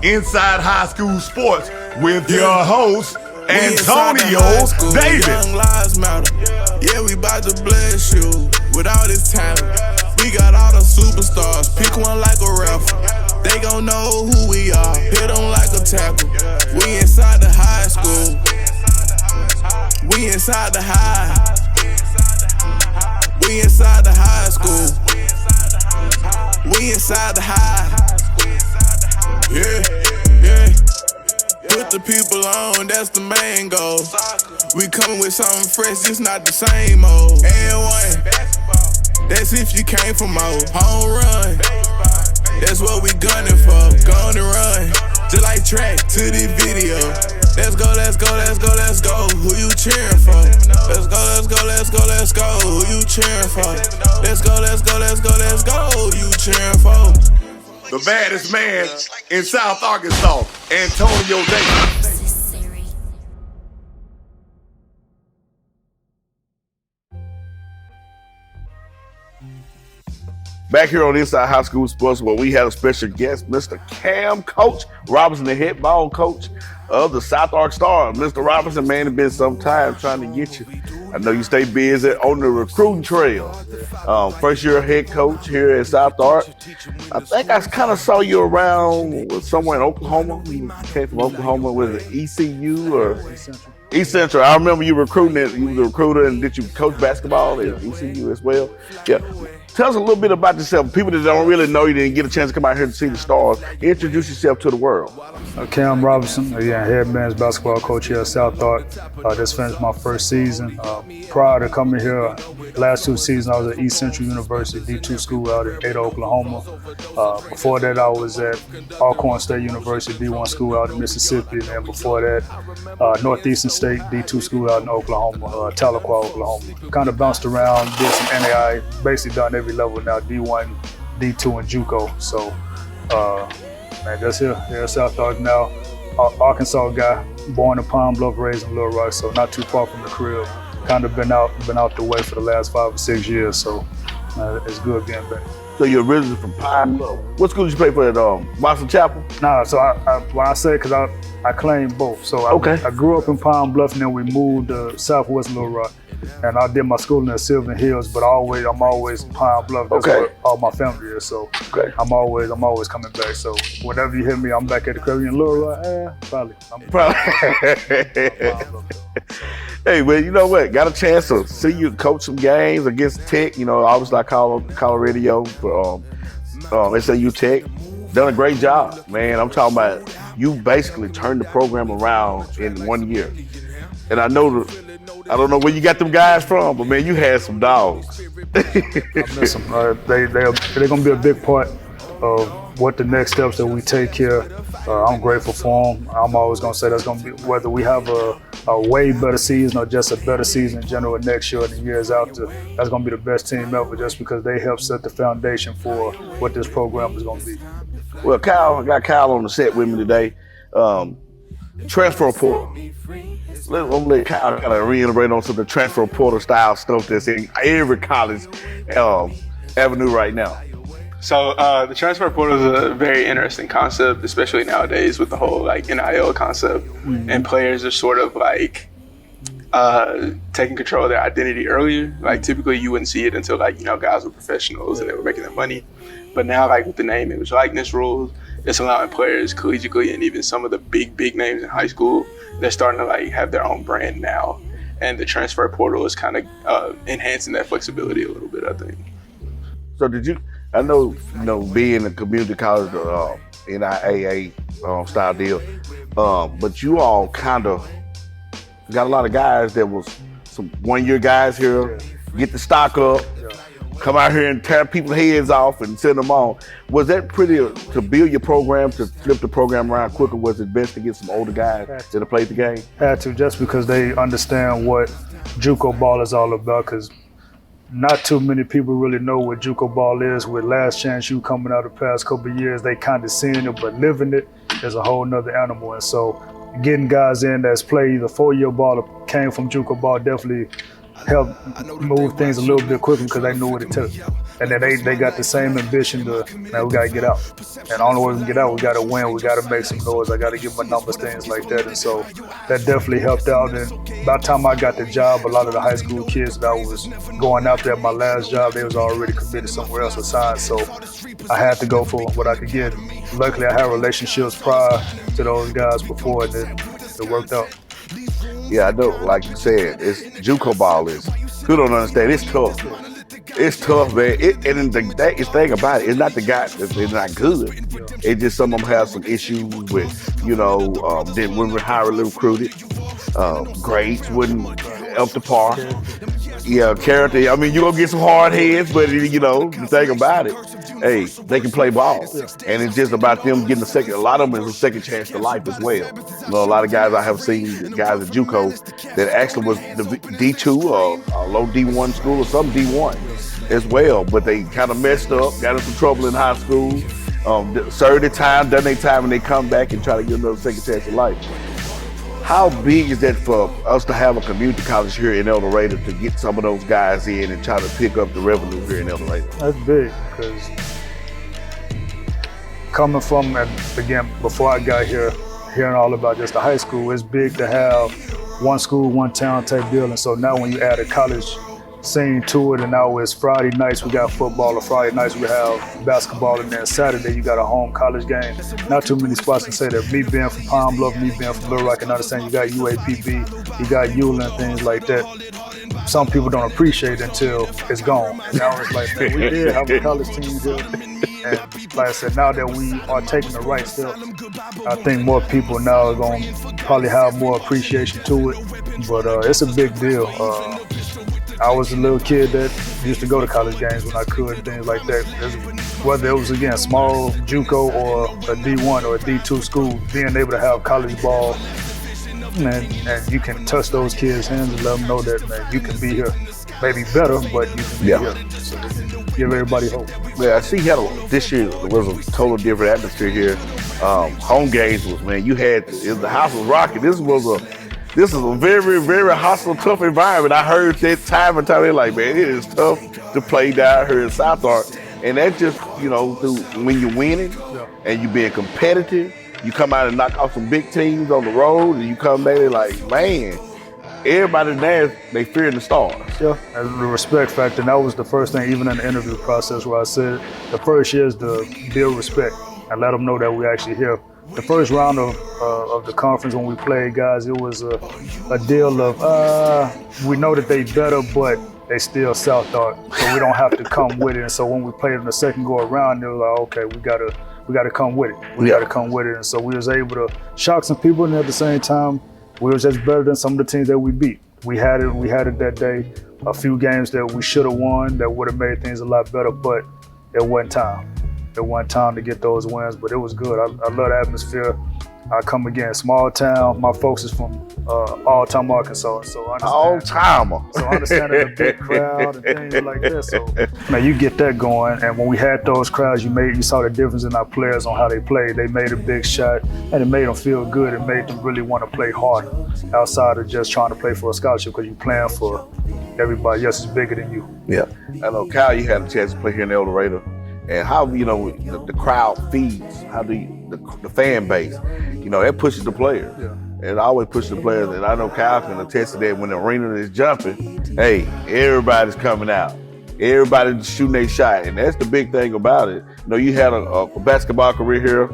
Inside High School Sports with your host, Antonio Davis. Young lives matter. Yeah, we bout to bless you with all this talent. We got all the superstars. Pick one like a rapper. They gon' know who we are. Hit them like a tackle. We inside the high school. We inside the high. We inside the high school. We inside the high. Yeah, yeah. Put the people on, that's the main goal. We coming with something fresh, it's not the same old. And one, that's if you came from old. Home run, that's what we gunning for. Gonna run, just like track to the video. Let's go, let's go, let's go, let's go. Who you cheering for? Let's go, let's go, let's go, let's go. Who you cheering for? Let's go, let's go, let's go, let's go. Who you cheering for? The baddest man in South Arkansas, Antonio Davis. Back here on Inside High School Sports, where we had a special guest, Mr. Cam Coach Robinson, the head ball coach of the South Ark Stars. Mr. Robinson, man, it's been some time trying to get you. I know you stay busy on the recruiting trail. First year head coach here at South Ark. I think I kind of saw you around somewhere in Oklahoma. You came from Oklahoma with ECU or East Central. I remember you recruiting it. You was a recruiter, and did you coach basketball at ECU as well? Yeah. Tell us a little bit about yourself. People that don't really know you, didn't get a chance to come out here to see the Stars. Introduce yourself to the world. Cam Robinson, head men's basketball coach here at South Ark. Just finished my first season. Prior to coming here, last two seasons I was at East Central University, D2 school out in Ada, Oklahoma. Before that I was at Alcorn State University, D1 school out in Mississippi. And before that, Northeastern State, D2 school out in Oklahoma, Tahlequah, Oklahoma. Kind of bounced around, did some NAI, basically done every level now, D1, D2, and JUCO. So, man, just here at South Ark now. Arkansas guy, born in Pine Bluff, raised in Little Rock, so not too far from the crib. Kind of been out the way for the last 5 or 6 years, so it's good being back. So you're originally from Pine Bluff. What school did you play for at Boston Chapel? Nah, so when I say, because I claim both. So I grew up in Pine Bluff, and then we moved to Southwest Little Rock. And I did my schooling in Sylvan Hills, but I'm always in Pine Bluff. That's where all my family is. So I'm always coming back. So whenever you hear me, I'm back at the crib in Little Rock. Probably. Hey, well, you know what? Got a chance to see you coach some games against Tech. You know, obviously I call radio for SAU Tech. Done a great job, man. I'm talking about you basically turned the program around in 1 year. And I don't know where you got them guys from, but man, you had some dogs. I miss them. They're gonna be a big part of what the next steps that we take here. I'm grateful for them. I'm always gonna say that's gonna be, whether we have a way better season or just a better season in general next year and the years after, that's gonna be the best team ever, just because they help set the foundation for what this program is gonna be. Well, I got Kyle on the set with me today. Transfer portal. I'm gonna let Kyle kind of reiterate on some of the transfer portal style stuff that's in every college avenue right now. So the transfer portal is a very interesting concept, especially nowadays with the whole NIL concept, and players are sort of taking control of their identity earlier. Typically you wouldn't see it until guys were professionals and they were making their money, but now with the name, image, likeness rules, it's allowing players collegiately and even some of the big names in high school, they're starting to have their own brand now, and the transfer portal is kind of enhancing that flexibility a little bit, I think. So I know being a community college NIAA style deal, but you all kind of got a lot of guys that was some 1 year guys here, get the stock up, come out here and tear people's heads off and send them on. Was that pretty to build your program, to flip the program around quicker? Was it best to get some older guys that have played the game? Had to, just because they understand what JUCO ball is all about, because not too many people really know what JUCO ball is. With Last Chance U coming out the past couple of years, they kind of seeing it, but living it is a whole nother animal. And so getting guys in that's played the 4-year ball or came from JUCO ball definitely help move things a little bit quicker because they knew what it took. And then they got the same ambition to, man, we got to get out. And the only way we can get out, we got to win. We got to make some noise. I got to get my numbers, things like that. And so that definitely helped out. And by the time I got the job, a lot of the high school kids that I was going out there at my last job, they was already committed somewhere else assigned. So I had to go for what I could get. Luckily, I had relationships prior to those guys before, and it worked out. Yeah, I know. Like you said, it's JUCO ball is. Who don't understand? It's tough. It's tough, man. And the thing about it, it's not the guys they're not good. It's just some of them have some issues with, they weren't highly recruited. Grades wouldn't up to par. Yeah, character. I mean, you're going to get some hard heads, but, the thing about it, hey, they can play ball. And it's just about them getting a lot of them is a second chance to life as well. A lot of guys I have seen, guys at JUCO, that actually was the D2 or low D1 school or some D1 as well, but they kind of messed up, got in some trouble in high school, served their time, done their time, and they come back and try to get another second chance of life. How big is that for us to have a community college here in El Dorado to get some of those guys in and try to pick up the revenue here in El Dorado? That's big because coming from, and again, before I got here, hearing all about just the high school, it's big to have one school, one town type deal. And so now when you add a college scene to it, and now it's Friday nights we got football, or Friday nights we have basketball, and then Saturday you got a home college game. Not too many spots can say that. Me being from Palm Bluff, me being from Little Rock, and understand you got UAPB, you got Eula and things like that. Some people don't appreciate it until it's gone. And now it's like, man, we did have a college team here. And like I said, now that we are taking the right step, I think more people now are going to probably have more appreciation to it. But it's a big deal. I was a little kid that used to go to college games when I could, things like that. Whether it was, again, small JUCO or a D1 or a D2 school, being able to have college ball, man, and you can touch those kids' hands and let them know that, man, you can be here. Maybe better, but you can be here. So give everybody hope. Yeah, I see this year was a total different atmosphere here. Home games was, man, the house was rocking. This is a very, very hostile, tough environment. I heard that time and time, they're like, man, it is tough to play down here in South Ark. And that's just, when you're winning and you're being competitive, you come out and knock off some big teams on the road, and you come back, they're like, man, everybody there, they fearing the stars. Yeah, and the respect factor, and that was the first thing, even in the interview process, where I said the first year is to build respect and let them know that we're actually here. The first round of the conference when we played guys, it was a deal of we know that they better, but they still South Ark, so we don't have to come with it. And so when we played in the second go around, they were like, okay, we gotta come with it. We gotta come with it. And so we was able to shock some people, and at the same time, we was just better than some of the teams that we beat. We had it that day. A few games that we should have won that would have made things a lot better, but it wasn't time. It wasn't time to get those wins, but it was good. I love the atmosphere. I come again, small town. My folks is from All-Time Arkansas, so I understand. All-timer. So I understand the big crowd and things like that. So man, you get that going, and when we had those crowds, you saw the difference in our players on how they played. They made a big shot, and it made them feel good. It made them really want to play harder outside of just trying to play for a scholarship, because you're playing for everybody else is bigger than you. Yeah, I know, Kyle, you had a chance to play here in El Dorado. And how, the crowd feeds, how the fan base, that pushes the players. Yeah. It always pushes the players. And I know Kyle can attest to that when the arena is jumping, hey, everybody's coming out. Everybody's shooting their shot. And that's the big thing about it. You had a basketball career here,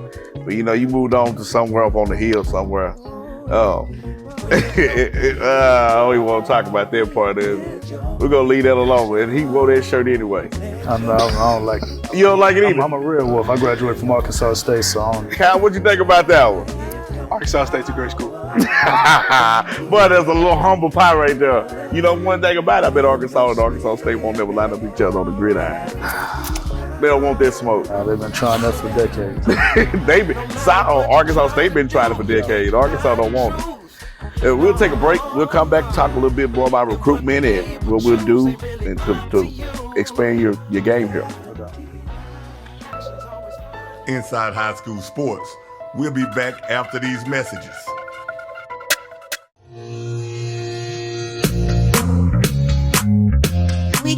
but, you moved on to somewhere up on the hill somewhere. I don't even want to talk about that part of it. We're going to leave that alone. And he wore that shirt anyway. I don't like it. You don't like it either? I'm a real wolf. I graduated from Arkansas State, so I don't. Kyle, what'd you think about that one? Arkansas State's a great school. Boy, there's a little humble pie right there. One thing about it, I bet Arkansas and Arkansas State won't never line up each other on the gridiron. They don't want that smoke. They've been trying that for decades. Arkansas State been trying it for decades. Arkansas don't want it. We'll take a break. We'll come back and talk a little bit more about recruitment and what we'll do and to expand your game here. Inside High School Sports. We'll be back after these messages.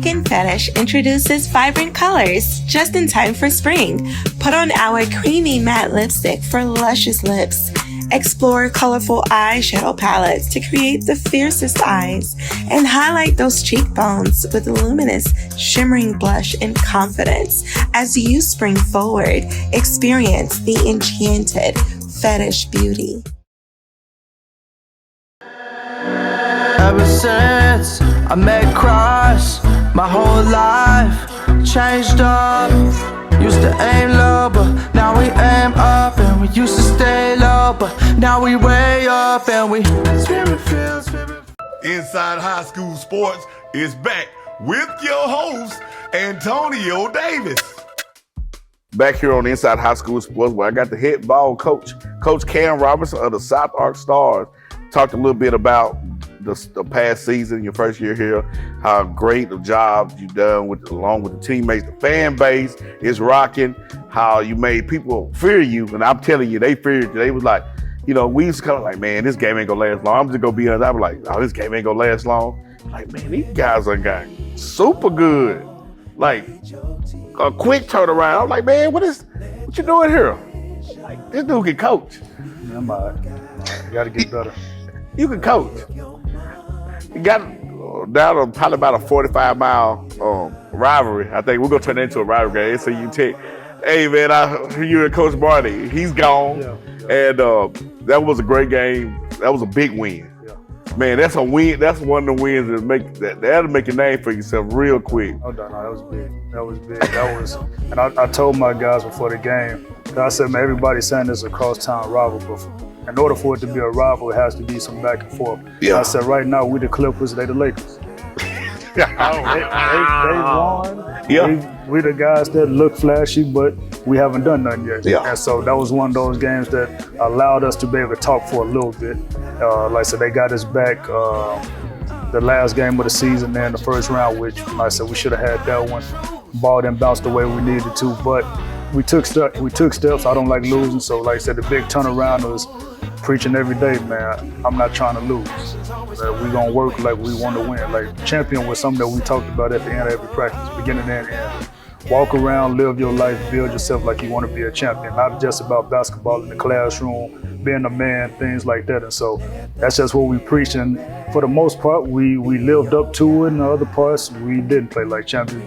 Skin Fetish introduces vibrant colors just in time for spring. Put on our creamy matte lipstick for luscious lips. Explore colorful eyeshadow palettes to create the fiercest eyes and highlight those cheekbones with luminous, shimmering blush and confidence. As you spring forward, experience the enchanted fetish beauty. Ever since I met Christ, my whole life changed up. Used to aim low, but now we aim up. And we used to stay low, but now we way up. And we spirit filled, spirit. Inside High School Sports is back with your host, Antonio Davis. Back here on Inside High School Sports, where I got the head ball coach, Coach Cam Robinson of the South Ark Stars. Talked a little bit about the past season, your first year here, how great a job you've done along with the teammates. The fan base is rocking, how you made people fear you. And I'm telling you, they feared you. They was like, we used to come like, man, this game ain't gonna last long. I'm just gonna be honest. I was like, oh, this game ain't gonna last long. Like, man, these guys are got super good. Like, a quick turnaround. I'm like, man, what you doing here? Like, this dude can coach. Yeah, I'm all right. You gotta get better. You can coach. You got down to probably about a 45-mile rivalry. I think we're going to turn it into a rivalry game. So you take, hey, man, I hear you and Coach Barney. He's gone. Yeah. And that was a great game. That was a big win. Yeah. Man, that's a win. That's one of the wins that'll make a name for yourself real quick. Oh, no, that was big. That was, and I told my guys before the game, I said, man, everybody's saying this is a cross-town rival, but in order for it to be a rival, it has to be some back and forth. Yeah. I said, right now, we the Clippers, they the Lakers. they won. Yeah. We the guys that look flashy, but we haven't done nothing yet. Yeah. And so that was one of those games that allowed us to be able to talk for a little bit. Like I said, they got us back the last game of the season there in the first round, which, like I said, we should have had that one. Ball didn't bounce the way we needed to, but we took steps. I don't like losing, so like I said, the big turnaround was preaching every day, man. I'm not trying to lose. We're gonna work like we want to win. Like champion was something that we talked about at the end of every practice, beginning and end. Walk around, live your life, build yourself like you want to be a champion. Not just about basketball in the classroom, being a man, things like that. And so that's just what we preach. And for the most part, we lived up to it. And the other parts, we didn't play like champions.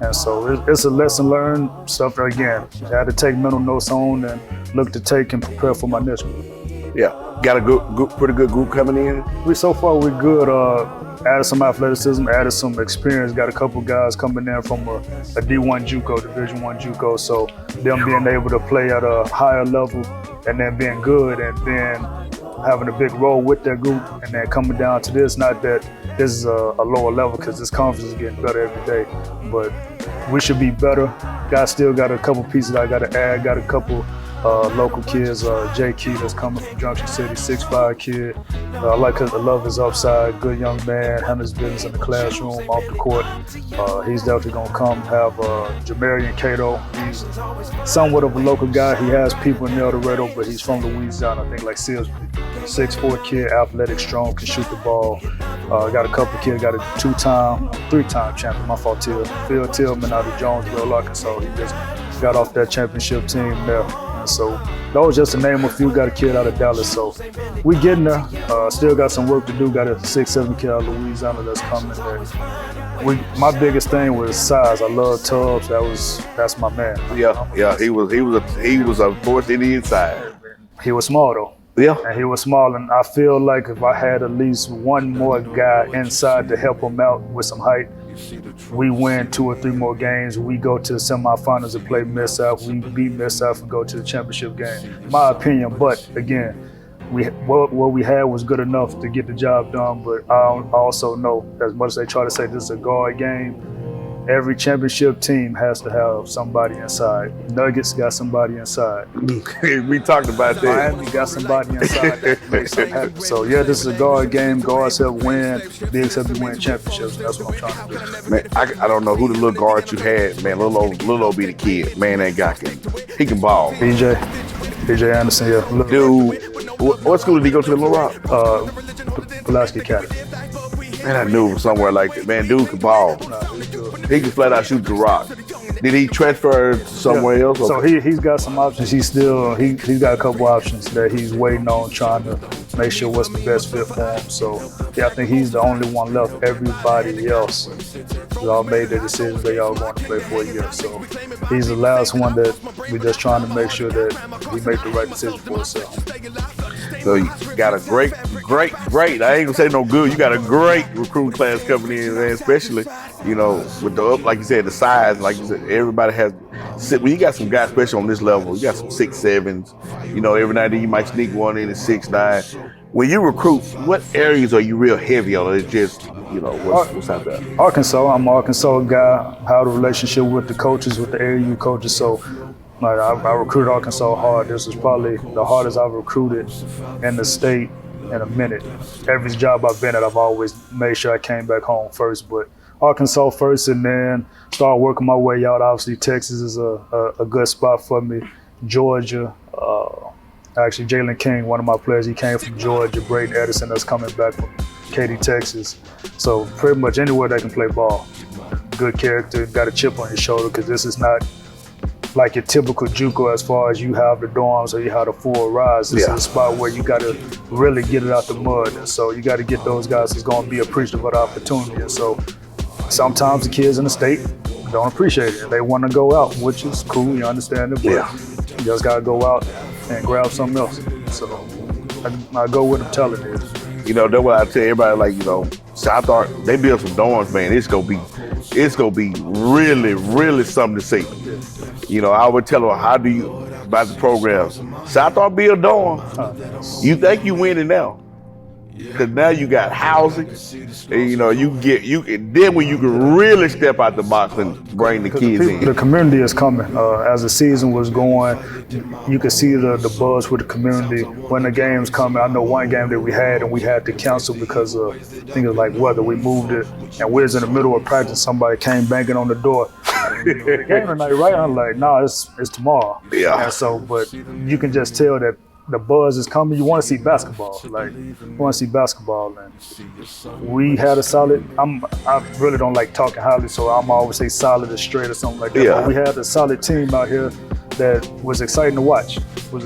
And so it's a lesson learned, stuff that, again, I had to take mental notes on and look to take and prepare for my next one. Yeah, got a pretty good group coming in? So far we're good. Added some athleticism, added some experience, got a couple guys coming in from a D1 JUCO, Division I JUCO, so them being able to play at a higher level and then being good and then having a big role with that group and then coming down to this, not that this is a lower level because this conference is getting better every day, but we should be better. Still got a couple pieces I got to add, got a couple local kids, Jay Key that's coming from Junction City, 6'5" kid. I like the love his upside, good young man, handles business in the classroom, off the court. He's definitely gonna come. Have Jamarian Cato. He's somewhat of a local guy. He has people in El Dorado, but he's from Louisiana, I think like Silsby. 6'4" kid, athletic, strong, can shoot the ball. Got a couple kids, got a three-time champion, my fault, Phil Tillman out of Jonesboro, Arkansas. He just got off that championship team there. So that was just to name a few. Got a kid out of Dallas, so we getting there. Still got some work to do. Got a 6'7" kid out of Louisiana that's coming there. My biggest thing was size. I love Tubbs. That's my man. Yeah. He was of course in the inside. He was small though. Yeah. And he was small, and I feel like if I had at least one more guy inside to help him out with some height, we win 2 or 3 more games. We go to the semifinals and play Mid-South. We beat Mid-South and go to the championship game. My opinion, but again, what we had was good enough to get the job done, but I also know, as much as they try to say this is a guard game, every championship team has to have somebody inside. Nuggets got somebody inside. We talked about that. Miami got somebody inside that makes them happy. So yeah, this is a guard game. Guards help win. Bigs help you win championships. That's what I'm trying to do. Man, I don't know who the little guard you had. Man, Lil O be the kid. Man, that guy he can ball. PJ Anderson, yeah. Dude, what school did he go to in Little Rock? Pulaski Academy. Man, I knew from somewhere like that. Man, dude can ball. Nah, he's good. He can flat out shoot the rock. Did he transfer somewhere else? So he's got some options. He's got a couple options that he's waiting on, trying to make sure what's the best fit for him. So yeah, I think he's the only one left. Everybody else, they all made their decisions. They all going to play for a year. So he's the last one that we're just trying to make sure that we make the right decision for ourselves. So you got a great. I ain't gonna say no good. You got a great recruiting class coming in, man, especially, with like you said, the size. Like you said, everybody has. When you got some guys, especially on this level, you got some 6'7s. Every night you might sneak one in at 6'9. When you recruit, what areas are you real heavy on? It's just, what's out there? Arkansas. I'm an Arkansas guy. I have a relationship with the coaches, with the AAU coaches. So I recruited Arkansas hard. This was probably the hardest I've recruited in the state in a minute. Every job I've been at, I've always made sure I came back home first. But Arkansas first, and then started working my way out. Obviously, Texas is a good spot for me. Georgia. Actually, Jalen King, one of my players, he came from Georgia. Braden Edison, that's coming back from Katy, Texas. So pretty much anywhere they can play ball. Good character, got a chip on your shoulder, because this is not like your typical JUCO as far as you have the dorms or you have the full rise. This is a spot where you got to really get it out the mud. And so you got to get those guys who's going to be appreciative of the opportunity. And so sometimes the kids in the state don't appreciate it. They want to go out, which is cool, you understand it, but you just got to go out and grab something else. So I go with them telling it. That's what I tell everybody, South Ark, they build some dorms, man. It's gonna be really, really something to see. I would tell them, how do you, about the programs, South Ark build dorms. You think you winning now. Because now you got housing, and then when you can really step out the box and bring the kids in. The community is coming. As the season was going, you could see the buzz with the community. When the games coming, I know one game that we had to cancel because of, I think it was like weather. We moved it, and we was in the middle of practice. Somebody came banging on the door. The game tonight, right? I'm like, nah, it's tomorrow. Yeah. And so, but you can just tell that the buzz is coming. You want to see basketball. And we had a solid, I really don't like talking highly, so I'm always say solid or straight or something like that. Yeah. But we had a solid team out here that was exciting to watch. We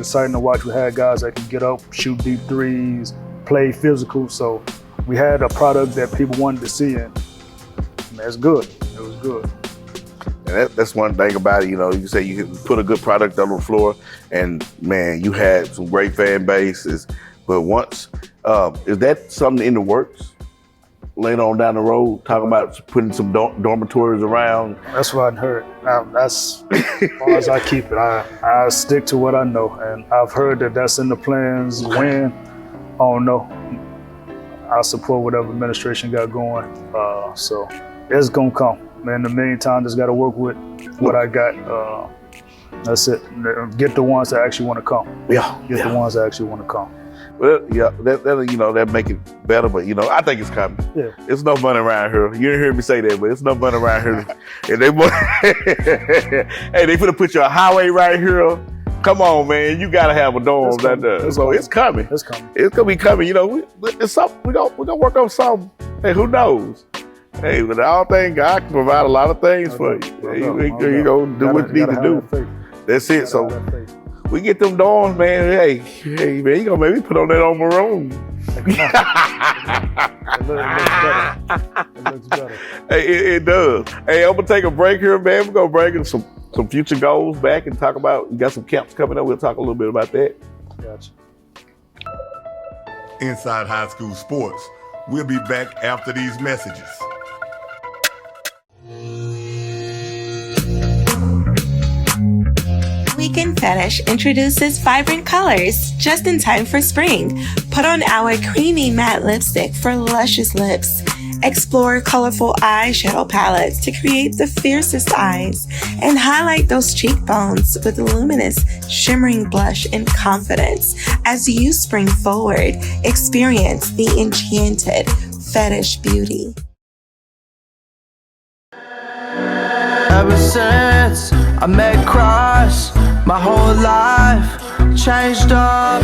had guys that can get up, shoot deep threes, play physical. So we had a product that people wanted to see, and it's good. It was good. And that's one thing about it, you say you can put a good product on the floor, and man, you had some great fan bases. But once, is that something in the works later on down the road? Talking about putting some dormitories around? That's what I heard. That's as far as I keep it. I stick to what I know, and I've heard that that's in the plans. When, I don't know. I support whatever administration got going. So it's gonna come. In the meantime, just got to work with what I got. That's it. Get the ones that actually want to come. Get the ones that actually want to come. Well, that make it better, but I think it's coming. Yeah. It's no money around here. You didn't hear me say that, but it's no money around here. And they want, hey, they finna put you a highway right here. Come on, man, you gotta have a dorm down there. It's coming. It's gonna be coming. It's something. We gonna work on something. Hey, who knows? Hey, but I don't think God can provide a lot of things for you. You gonna do what you need to do. That's it. So we get them dorms, man. Hey, man, you gonna maybe put on that on my room. It looks better. Hey, it does. Hey, I'm gonna take a break here, man. We're gonna bring in some future goals back and talk about. You got some camps coming up. We'll talk a little bit about that. Gotcha. Inside High School Sports. We'll be back after these messages. Weekend Fetish introduces vibrant colors just in time for spring. Put on our creamy matte lipstick for luscious lips. Explore colorful eyeshadow palettes to create the fiercest eyes and highlight those cheekbones with luminous, shimmering blush and confidence. As you spring forward, experience the enchanted fetish beauty. Ever since I met Christ, my whole life changed up.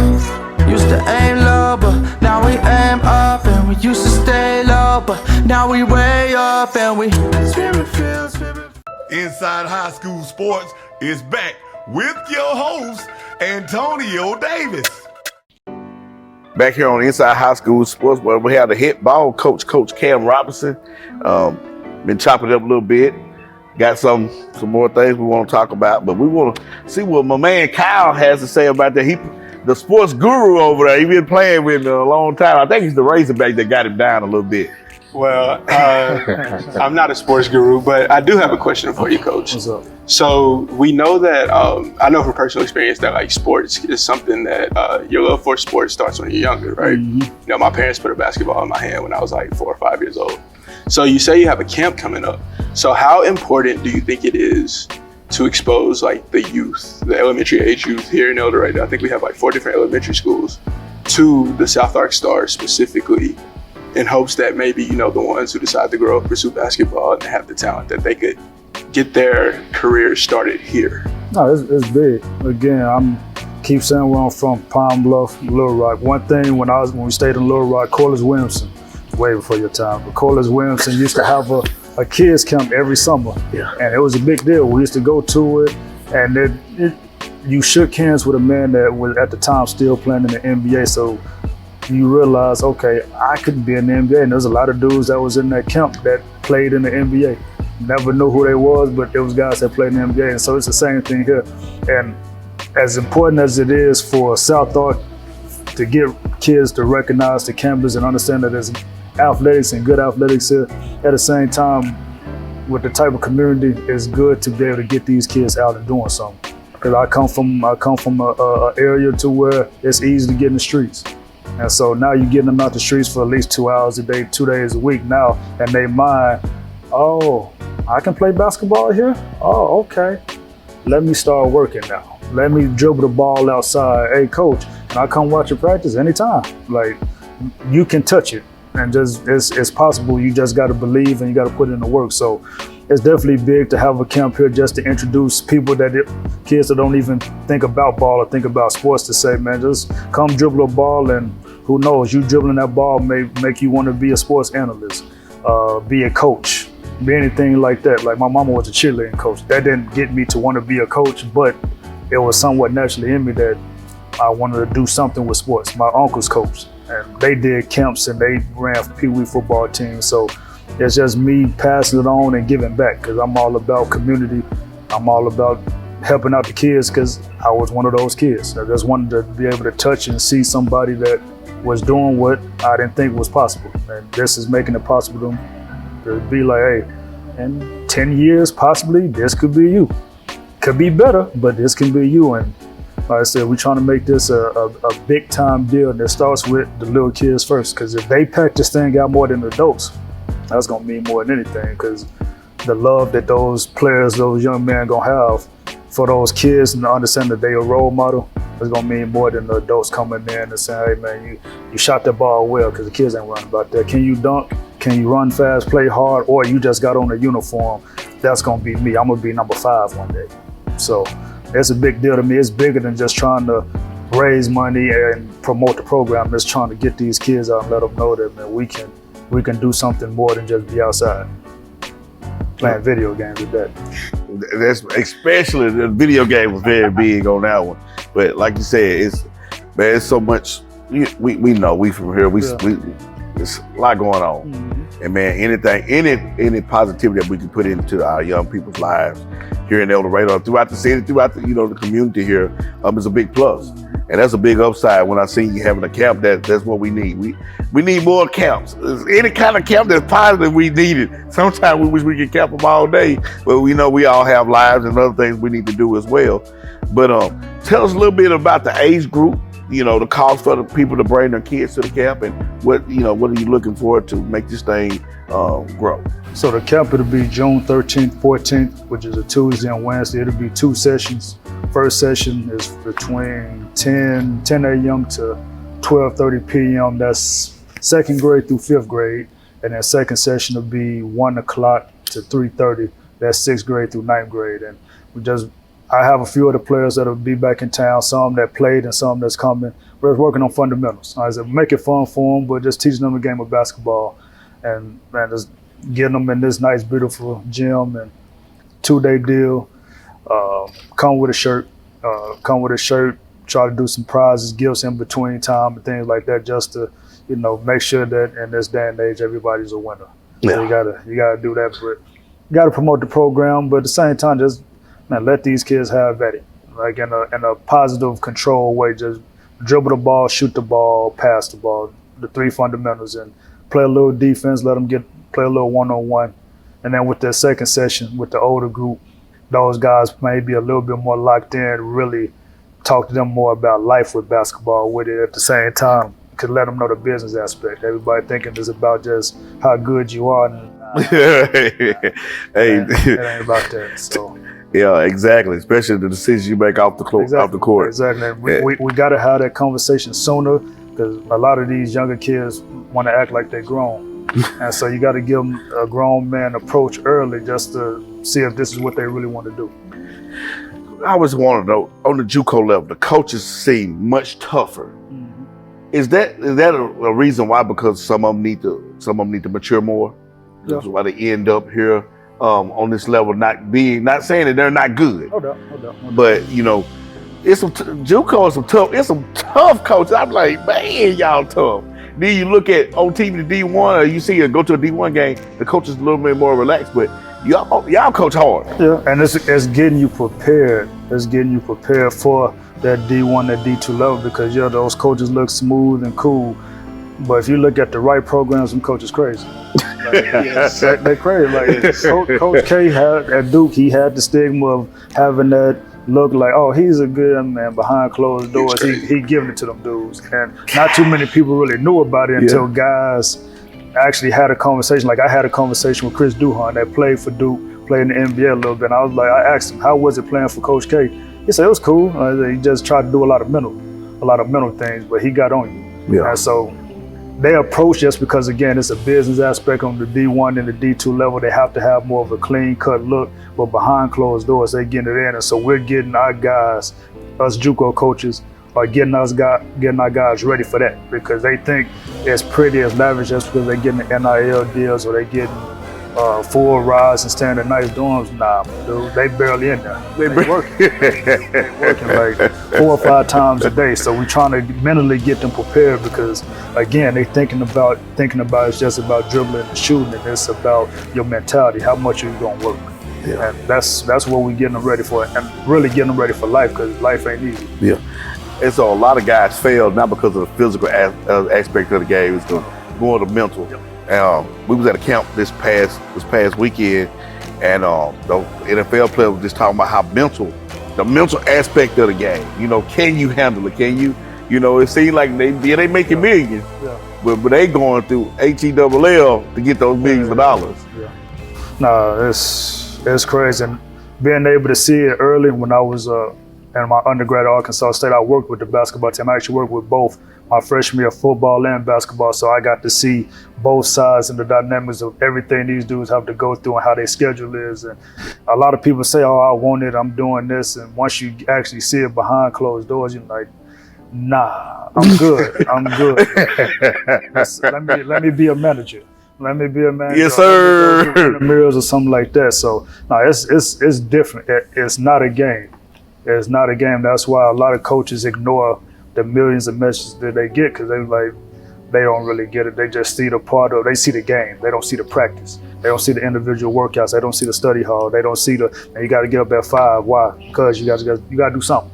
Used to aim low, but now we aim up. And we used to stay low, but now we way up. And we spirit filled, spirit. Inside High School Sports is back with your host, Antonio Davis. Back here on Inside High School Sports, where we have the head ball coach, Coach Cam Robinson. Been chopping it up a little bit. Got some more things we want to talk about, but we want to see what my man Kyle has to say about that. He, the sports guru over there, he been playing with me a long time. I think he's the Razorback that got him down a little bit. Well, I'm not a sports guru, but I do have a question for you, Coach. What's up? So we know that, I know from personal experience that like sports is something that your love for sports starts when you're younger, right? Mm-hmm. You know, my parents put a basketball in my hand when I was like 4 or 5 years old. So you say you have a camp coming up. So how important do you think it is to expose like the youth, the elementary age youth here in El Dorado? I think we have like 4 different elementary schools to the South Ark Stars specifically, in hopes that maybe, you know, the ones who decide to grow up, pursue basketball and have the talent, that they could get their career started here. No, it's big. Again, keep saying where I'm from, Palm Bluff, Little Rock. One thing when we stayed in Little Rock, Corliss Williamson, way before your time, but Corliss Williamson used to have a kids camp every summer. Yeah. And it was a big deal. We used to go to it, and you shook hands with a man that was at the time still playing in the NBA. So you realize, okay, I could be in the NBA. And there's a lot of dudes that was in that camp that played in the NBA. Never knew who they was, but there was guys that played in the NBA. And so it's the same thing here. And as important as it is for South Ark to get kids to recognize the campus and understand that there's athletics and good athletics here, at the same time, with the type of community, it's good to be able to get these kids out and doing something. Because I come from a area to where it's easy to get in the streets. And so now you're getting them out the streets for at least 2 hours a day, 2 days a week now, and they mind, oh, I can play basketball here? Oh, okay. Let me start working now. Let me dribble the ball outside. Hey, coach, can I come watch your practice anytime? Like, you can touch it, and just it's possible. You just got to believe and you got to put in the work. So it's definitely big to have a camp here just to introduce people kids that don't even think about ball or think about sports, to say, man, just come dribble a ball, and who knows, you dribbling that ball may make you want to be a sports analyst, be a coach, be anything like that. Like my mama was a cheerleading coach. That didn't get me to want to be a coach, but it was somewhat naturally in me that I wanted to do something with sports. My uncle's coach, and they did camps and they ran Pee Wee football teams. So it's just me passing it on and giving back, because I'm all about community. I'm all about helping out the kids, because I was one of those kids. I just wanted to be able to touch and see somebody that was doing what I didn't think was possible. And this is making it possible to be like, hey, in 10 years, possibly, this could be you. Could be better, but this can be you. And like I said, we're trying to make this a big time deal that starts with the little kids first. Because if they pack this thing out more than adults, that's gonna mean more than anything. Because the love that those players, those young men gonna have for those kids, and to understand that they a role model, it's gonna mean more than the adults coming in and saying, hey man, you shot that ball well, because the kids ain't worrying about that. Can you dunk? Can you run fast, play hard, or you just got on a uniform? That's gonna be me. I'm gonna be number 5 one day. So it's a big deal to me. It's bigger than just trying to raise money and promote the program. It's trying to get these kids out and let them know that, man, we can do something more than just be outside playing video games with that. That's especially the video game was very big on that one. But like you said, it's so much. We know we from here. There's a lot going on, and man, any positivity that we can put into our young people's lives here in El Dorado, throughout the city, throughout the the community here, is a big plus. And that's a big upside when I see you having a camp. That's what we need. We need more camps. Any kind of camp that's positive, we need it. Sometimes we wish we could camp them all day, but we know we all have lives and other things we need to do as well. But tell us a little bit about the age group, the cost for the people to bring their kids to the camp, and what are you looking for to make this thing grow? So the camp, it'll be June 13th, 14th, which is a Tuesday and Wednesday. It'll be 2 sessions. First session is between 10 a.m. to 12:30 p.m. That's 2nd grade through 5th grade. And then second session will be 1 o'clock to 3:30. That's 6th grade through 9th grade. And we just I have a few other players that'll be back in town, some that played and some that's coming. We're working on fundamentals. I said, make it fun for them, but just teaching them the game of basketball and just getting them in this nice, beautiful gym and 2-day deal. Come with a shirt. Try to do some prizes, gifts in between time and things like that, just to, make sure that in this day and age everybody's a winner. Yeah. So you gotta do that, but you gotta promote the program, but at the same time, just let these kids have at it, like in a positive, control way. Just dribble the ball, shoot the ball, pass the ball, the 3 fundamentals, and play a little defense. Let them play a little one-on-one, and then with their second session with the older group, those guys may be a little bit more locked in. Really talk to them more about life with basketball. With it at the same time, could let them know the business aspect. Everybody thinking it's about just how good you are. Hey, it ain't about that. So. Yeah, exactly. Especially the decisions you make off the court. Exactly. We got to have that conversation sooner, because a lot of these younger kids want to act like they're grown, and so you got to give them a grown man approach early, just to see if this is what they really want to do. I always want to know, on the JUCO level, the coaches seem much tougher. Mm-hmm. Is that a reason why? Because some of them need to mature more. Yeah. That's why they end up here. On this level, not saying that they're not good, no doubt. But it's some JUCO, it's some tough coaches. I'm like, man, y'all tough. Then you look at on TV the D1, or you see it go to a D1 game, the coach is a little bit more relaxed, but y'all coach hard. Yeah, and it's getting you prepared. It's getting you prepared for that D1, that D2 level, because those coaches look smooth and cool. But if you look at the right programs, them coaches crazy. They're crazy. Like Coach K had at Duke, he had the stigma of having that look like, oh, he's a good man behind closed doors. He giving it to them dudes, and not too many people really knew about it until guys actually had a conversation. Like I had a conversation with Chris Duhon that played for Duke, played in the NBA a little bit. And I asked him, how was it playing for Coach K? He said it was cool. He just tried to do a lot of mental things, but he got on you. Yeah. And so they approach just because, again, it's a business aspect on the D1 and the D2 level. They have to have more of a clean-cut look, but behind closed doors, they getting it in. And so we're getting our guys, us JUCO coaches, are getting our guys ready for that, because they think it's pretty, as lavish just because they're getting the NIL deals or they getting full rides and staying in nice dorms. Nah, dude, they barely in there. They working. They working like 4 or 5 times a day. So we're trying to mentally get them prepared, because again, they thinking about it's just about dribbling and shooting, and it's about your mentality. How much are you gonna work? Yeah. And that's what we're getting them ready for, and really getting them ready for life, because life ain't easy. Yeah. And so a lot of guys fail not because of the physical aspect of the game, it's more the mental. We was at a camp this past weekend, and the NFL players were just talking about how the mental aspect of the game. Can you handle it? Can you? It seems like they making millions, but they going through HELL to get those millions of dollars. Yeah. No, it's crazy. And being able to see it early when I was in my undergrad at Arkansas State, I worked with the basketball team. I actually worked with both my freshman year, football and basketball, so I got to see both sides and the dynamics of everything these dudes have to go through and how their schedule is. And a lot of people say, oh, I want it, I'm doing this. And once you actually see it behind closed doors, you're like, nah, I'm good. I'm good. Let me be a manager. Let me be a manager. Yes, sir. Mirrors or something like that. So no, it's different. It's not a game. It's not a game. That's why a lot of coaches ignore the millions of messages that they get, because they don't really get it. They just see they see the game. They don't see the practice. They don't see the individual workouts. They don't see the study hall. They don't see you got to get up at 5. Why? Because you got to do something.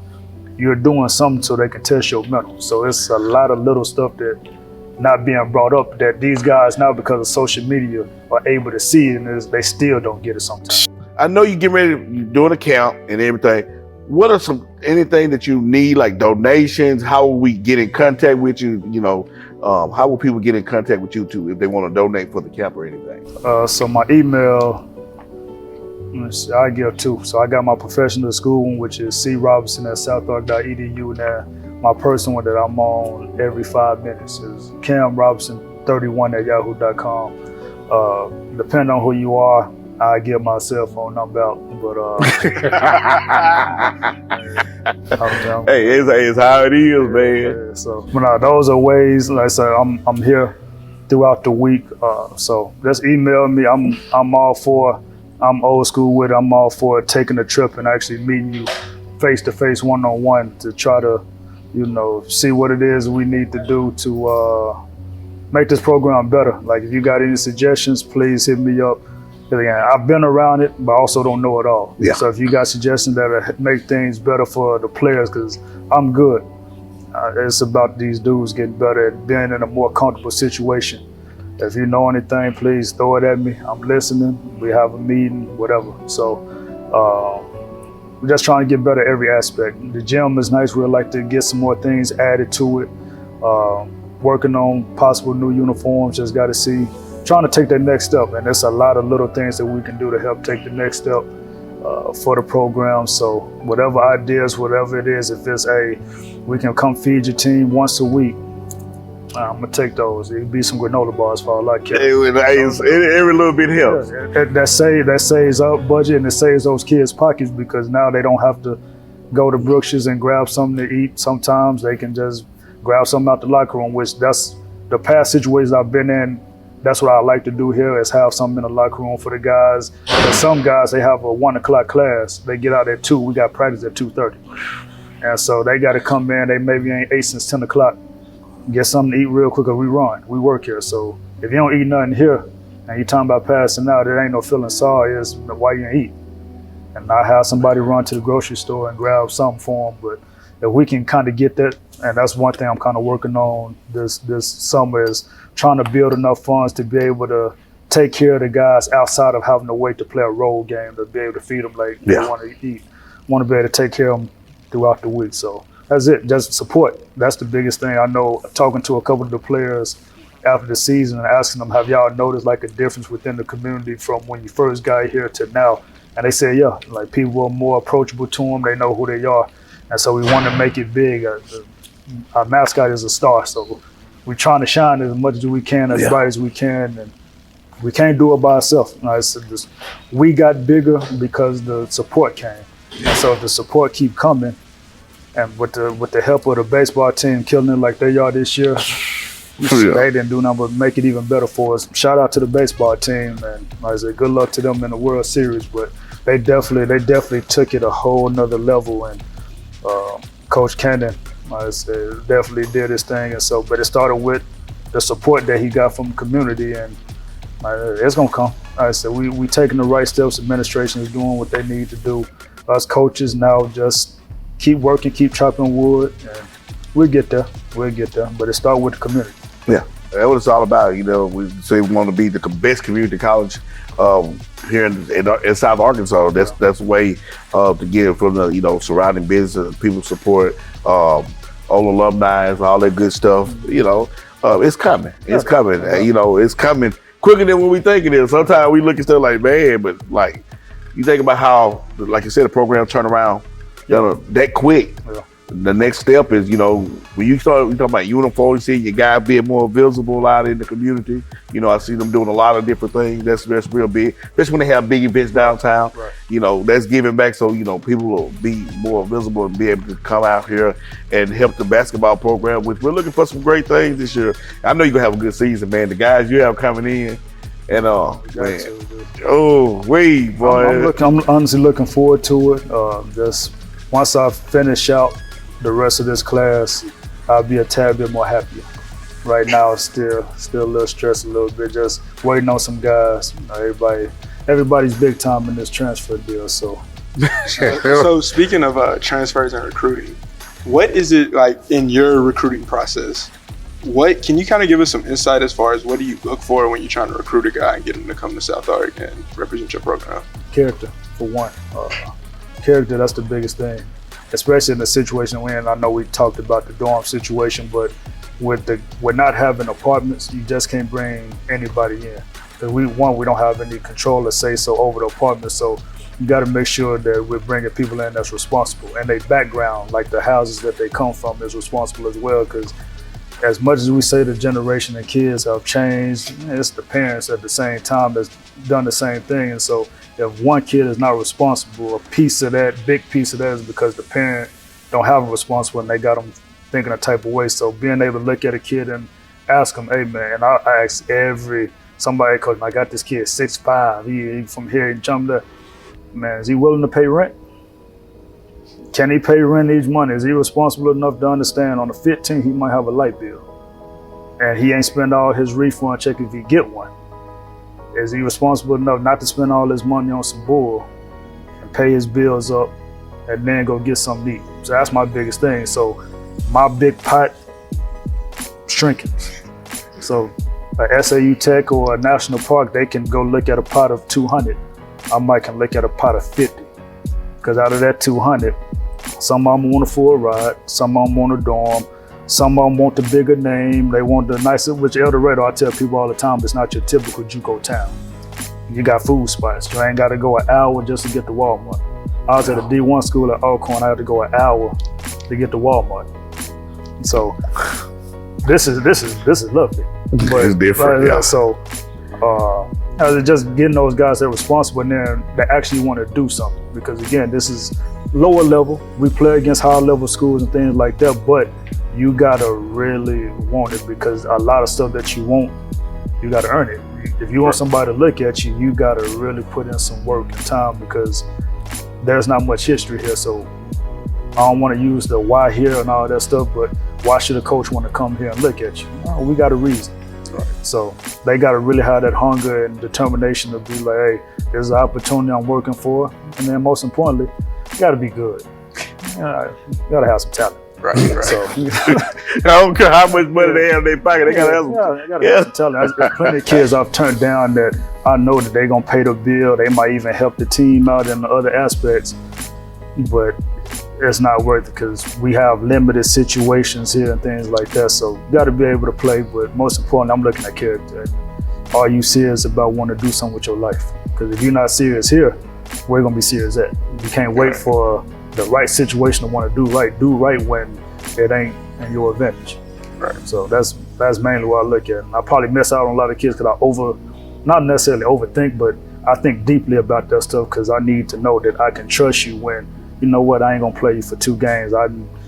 You're doing something so they can test your mental. So it's a lot of little stuff that not being brought up that these guys now, because of social media, are able to see, and they still don't get it sometimes. I know you get ready, you're doing a camp and everything. What are anything that you need, like donations? How will we get in contact with you? How will people get in contact with you too if they want to donate for the camp or anything? So my email, I give 2. So I got my professional school one, which is crobinson@southark.edu. Now my personal one that I'm on every 5 minutes is camrobinson31@yahoo.com. Depending on who you are, I give my cell phone number out, but hey, it's how it is, man. Yeah, so, but those are ways. Like I said, I'm here throughout the week. So just email me. I'm all for. I'm old school with it. I'm all for taking a trip and actually meeting you face to face, one on one, to try to, see what it is we need to do to make this program better. Like if you got any suggestions, please hit me up. Again, I've been around it, but I also don't know it all. Yeah. So if you got suggestions that make things better for the players, because I'm good. It's about these dudes getting better at being in a more comfortable situation. If you know anything, please throw it at me. I'm listening. We have a meeting, whatever. So we're just trying to get better every aspect. The gym is nice. We'd like to get some more things added to it. Working on possible new uniforms. Just got to see. Trying to take that next step, and there's a lot of little things that we can do to help take the next step for the program. So whatever ideas, whatever it is, if it's we can come feed your team once a week, I'm gonna take those. It'd be some granola bars for all I care. Every little bit helps. Yeah, that saves our budget, and it saves those kids' pockets, because now they don't have to go to Brooks's and grab something to eat. Sometimes they can just grab something out the locker room, which that's the past situations I've been in. That's what I like to do here, is have something in the locker room for the guys. But some guys, they have a 1 o'clock class. They get out at 2. We got practice at 2:30. And so they got to come in. They maybe ain't ate since 10 o'clock. Get something to eat real quick, 'cause we run. We work here. So if you don't eat nothing here and you talking about passing out, it ain't no feeling sorry. It's why you ain't eat. And I have somebody run to the grocery store and grab something for them. But if we can kind of get that, and that's one thing I'm kind of working on this summer, is trying to build enough funds to be able to take care of the guys outside of having to wait to play a road game, to be able to feed them like they want to eat. Want to be able to take care of them throughout the week. So that's it, just support. That's the biggest thing. I know, talking to a couple of the players after the season and asking them, have y'all noticed like a difference within the community from when you first got here to now? And they said, yeah, like people are more approachable to them. They know who they are. And so we want to make it big. Our mascot is a star, so we're trying to shine as much as we can, as bright as we can, and we can't do it by ourselves. We got bigger because the support came. And so if the support keep coming, and with the help of the baseball team killing it like they are this year, they didn't do nothing but make it even better for us. Shout out to the baseball team, and like I said, good luck to them in the World Series. But they definitely took it a whole nother level, and Coach Cannon, like I said, definitely did his thing. And so, but it started with the support that he got from the community, and it's gonna come. Like I said, we taking the right steps. Administration is doing what they need to do. Us coaches now just keep working, keep chopping wood, and we'll get there. But it starts with the community. Yeah, that's what it's all about. We say we want to be the best community college here in South Arkansas. That's a way to get from the surrounding business, people support, old alumni, all that good stuff. It's coming. It's coming. It's coming quicker than what we think it is. Sometimes we look at stuff like, man, but like you think about how, like you said, the program turn around that quick. Yeah. The next step is, when you talk about uniforms, you see your guys being more visible out in the community. I see them doing a lot of different things. That's real big, especially when they have big events downtown. Right. That's giving back, so people will be more visible and be able to come out here and help the basketball program. Which we're looking for some great things this year. I know you're gonna have a good season, man. The guys you have coming in, and boy, I'm honestly looking forward to it. Just once I finish out the rest of this class, I'll be a tad bit more happier. Right now, it's still a little stressed, a little bit, just waiting on some guys. Everybody's big time in this transfer deal. So speaking of transfers and recruiting, what is it like in your recruiting process? What can you kind of give us some insight as far as what do you look for when you're trying to recruit a guy and get him to come to South Ark and represent your program? Character, for one. Character, that's the biggest thing. Especially in the situation we're in. I know we talked about the dorm situation, but with not having apartments, you just can't bring anybody in. Because we don't have any control or say so over the apartments, so you got to make sure that we're bringing people in that's responsible, and their background, like the houses that they come from, is responsible as well. Because as much as we say the generation of kids have changed, it's the parents at the same time that's done the same thing. And so if one kid is not responsible, a piece of that, big piece of that is because the parent don't have a responsible and they got them thinking a type of way. So being able to look at a kid and ask them, hey man, and I ask somebody, coach, I got this kid 6'5", he from here, he jumped up. Man, is he willing to pay rent? Can he pay rent each month? Is he responsible enough to understand on the 15th he might have a light bill? And he ain't spend all his refund check if he get one. Is he responsible enough not to spend all his money on some bull and pay his bills up and then go get something to eat? So that's my biggest thing. So my big pot shrinking. So a SAU Tech or a National Park, they can go look at a pot of 200. I might can look at a pot of 50. Because out of that 200, some of them want a full ride, some of them want a dorm, some of them want the bigger name, they want the nicer, which El Dorado, I tell people all the time, it's not your typical JUCO town. You got food spots. You ain't got to go an hour just to get to Walmart. I was at a D1 school at Alcorn, I had to go an hour to get to Walmart. So this is lovely. But, it's different, yeah. So just getting those guys that are responsible and then that actually want to do something. Because again, this is lower level. We play against high level schools and things like that, but you gotta really want it because a lot of stuff that you want, you gotta earn it. If you want somebody to look at you, you gotta really put in some work and time because there's not much history here. So I don't want to use the why here and all that stuff, but why should a coach want to come here and look at you? Oh, we got a reason. Right. So they got to really have that hunger and determination to be like, hey, there's an opportunity I'm working for. And then most importantly, you got to be good. You got to have some talent. Right. So I don't care how much money they have in their pocket. They got to have some. Have some talent. There's plenty of kids I've turned down that I know that they're going to pay the bill. They might even help the team out in the other aspects. But it's not worth it because we have limited situations here and things like that. So you got to be able to play, but most importantly, I'm looking at character. Are you serious about wanting to do something with your life? Because if you're not serious here, where you gonna be serious at? You can't wait for the right situation to want to do right when it ain't in your advantage. Right. So that's mainly what I look at. And I probably miss out on a lot of kids because I not necessarily overthink, but I think deeply about that stuff because I need to know that I can trust you when, you know what, I ain't gonna play you for 2 games. I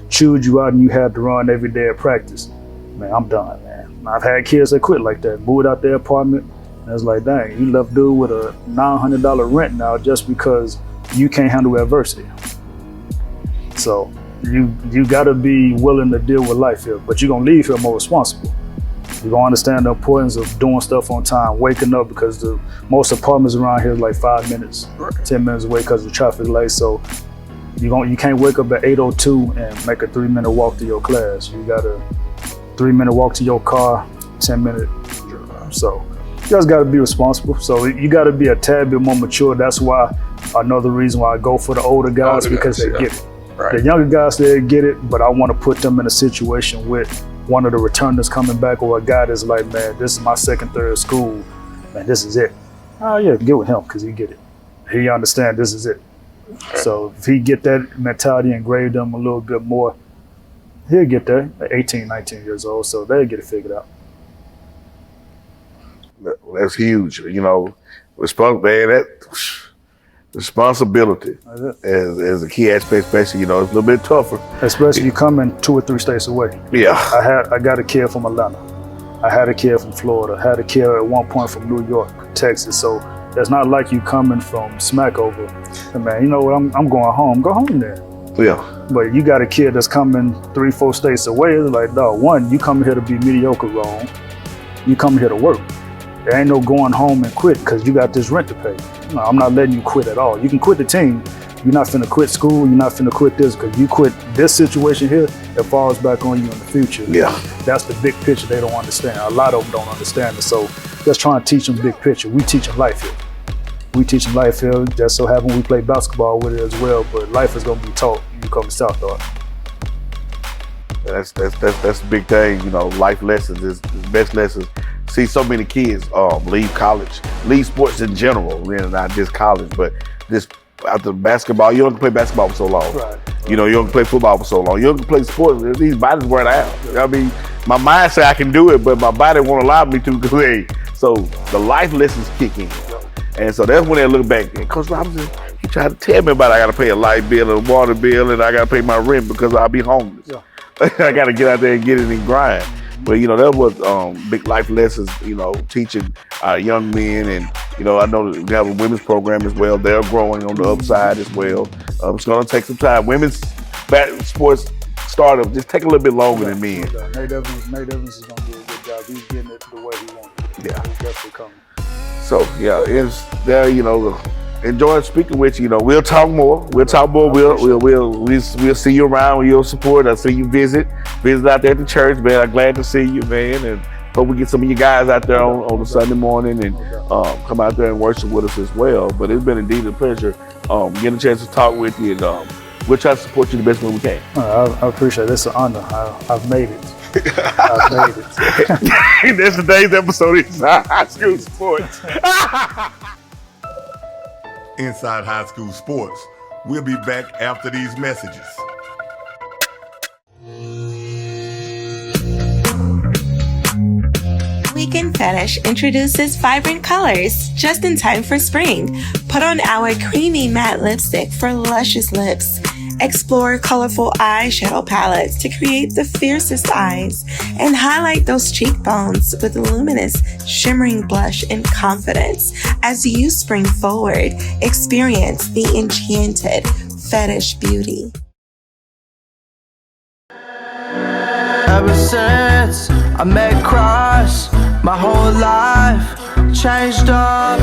chewed you out and you had to run every day at practice. Man, I'm done, man. I've had kids that quit like that, moved out their apartment, and it's like, dang, you left dude with a $900 rent now just because you can't handle adversity. So you gotta be willing to deal with life here, but you're gonna leave here more responsible. You're gonna understand the importance of doing stuff on time, waking up because the most apartments around here is like 5 minutes, 10 minutes away because of the traffic light. So you can't wake up at 8:02 and make a 3-minute walk to your class. You got a 3-minute walk to your car, 10-minute. So you guys got to be responsible. So you got to be a tad bit more mature. That's why another reason why I go for the older guys because they get it. Right. The younger guys, they get it, but I want to put them in a situation with one of the returners coming back or a guy that's like, man, this is my 2nd, 3rd school. Man, this is it. Oh yeah, get with him because he get it. He understand this is it. So if he get that mentality and grade them a little bit more, he'll get there at 18, 19 years old. So they'll get it figured out. That's huge. You know, responsibility is a key aspect, especially, you know, it's a little bit tougher. Especially you coming 2 or 3 states away. Yeah. I got a kid from Atlanta. I had a kid from Florida. I had a kid at one point from New York, Texas. So it's not like you coming from Smackover. And man, you know what, I'm going home. Go home then. Yeah. But you got a kid that's coming 3, 4 states away. It's like, dog, one, you coming here to be mediocre wrong. You coming here to work. There ain't no going home and quit because you got this rent to pay. No, I'm not letting you quit at all. You can quit the team. You're not finna quit school. You're not finna quit this because you quit this situation here, it falls back on you in the future. Yeah. That's the big picture they don't understand. A lot of them don't understand it. So just trying to teach them big picture. We teach them life here. We teach them life here. Just so happen we play basketball with it as well, but life is gonna be taught when you come to South Ark. That's the big thing, you know, life lessons is the best lessons. See so many kids leave college, leave sports in general, not just college, but this after basketball, you don't play basketball for so long. Right. You know, you don't play football for so long. You don't play sports, these bodies wear out. I mean, my mind say I can do it, but my body won't allow me to. So the life lessons kick in. And so that's when they look back. And Coach Robinson, he tried to tell me about I got to pay a light bill and a water bill, and I got to pay my rent because I'll be homeless. Yeah. I got to get out there and get it and grind. But, that was big life lessons, teaching young men. And, I know that we have a women's program as well. They're growing on the upside as well. It's going to take some time. Women's sports startup just take a little bit longer than men. Nate Evans is going to do a good job. He's getting it the way he wants it. Yeah. He's definitely coming. So, it's there, enjoyed speaking with you. We'll talk more. We'll see you around. We'll support. I'll see you visit out there at the church, man. I'm glad to see you, man, and hope we get some of you guys out there on a Sunday morning and come out there and worship with us as well. But it's been indeed a pleasure getting a chance to talk with you, and we'll try to support you the best way we can. I appreciate it. It's an honor. I've made it. I've made it. That's today's episode of Inside High School Sports. Inside High School Sports. We'll be back after these messages. Weekend Fetish introduces vibrant colors just in time for spring. Put on our creamy matte lipstick for luscious lips. Explore colorful eyeshadow palettes to create the fiercest eyes and highlight those cheekbones with luminous, shimmering blush and confidence. As you spring forward, experience the enchanted fetish beauty. Ever since I met Christ, my whole life changed up.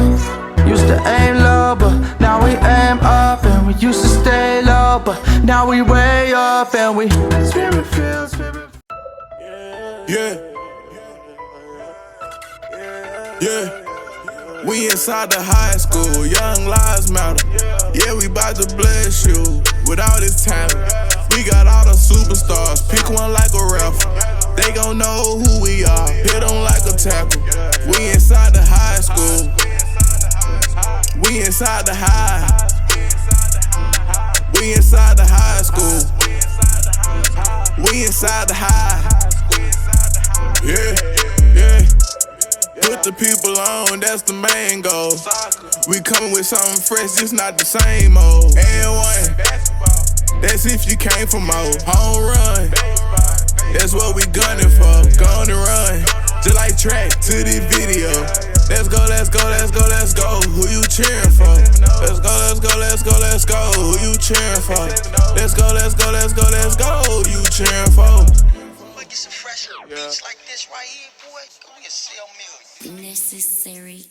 Used to aim low, but now we aim up. And we used to stay low, but now we way up. And we spirit filled, spirit. Yeah. We inside the high school, young lives matter. Yeah, we bout to bless you with all this talent. We got all the superstars, pick one like a rapper. They gon' know who we are, hit them like a tackle. We inside the high school. We inside the high. We inside the high school. We inside the high. Yeah. Put the people on, that's the main goal. We coming with something fresh, just not the same old. And one, that's if you came from old. Home run, that's what we gunning for. Gonna run, just like track to the video. Let's go, let's go, let's go, let's go. Who you cheering for? Let's go, let's go, let's go, let's go. Who you cheering for? Let's go, let's go, let's go, let's go. Who you cheering for? Get some fresh beats like this right here, boy. Go get sell million. Necessary.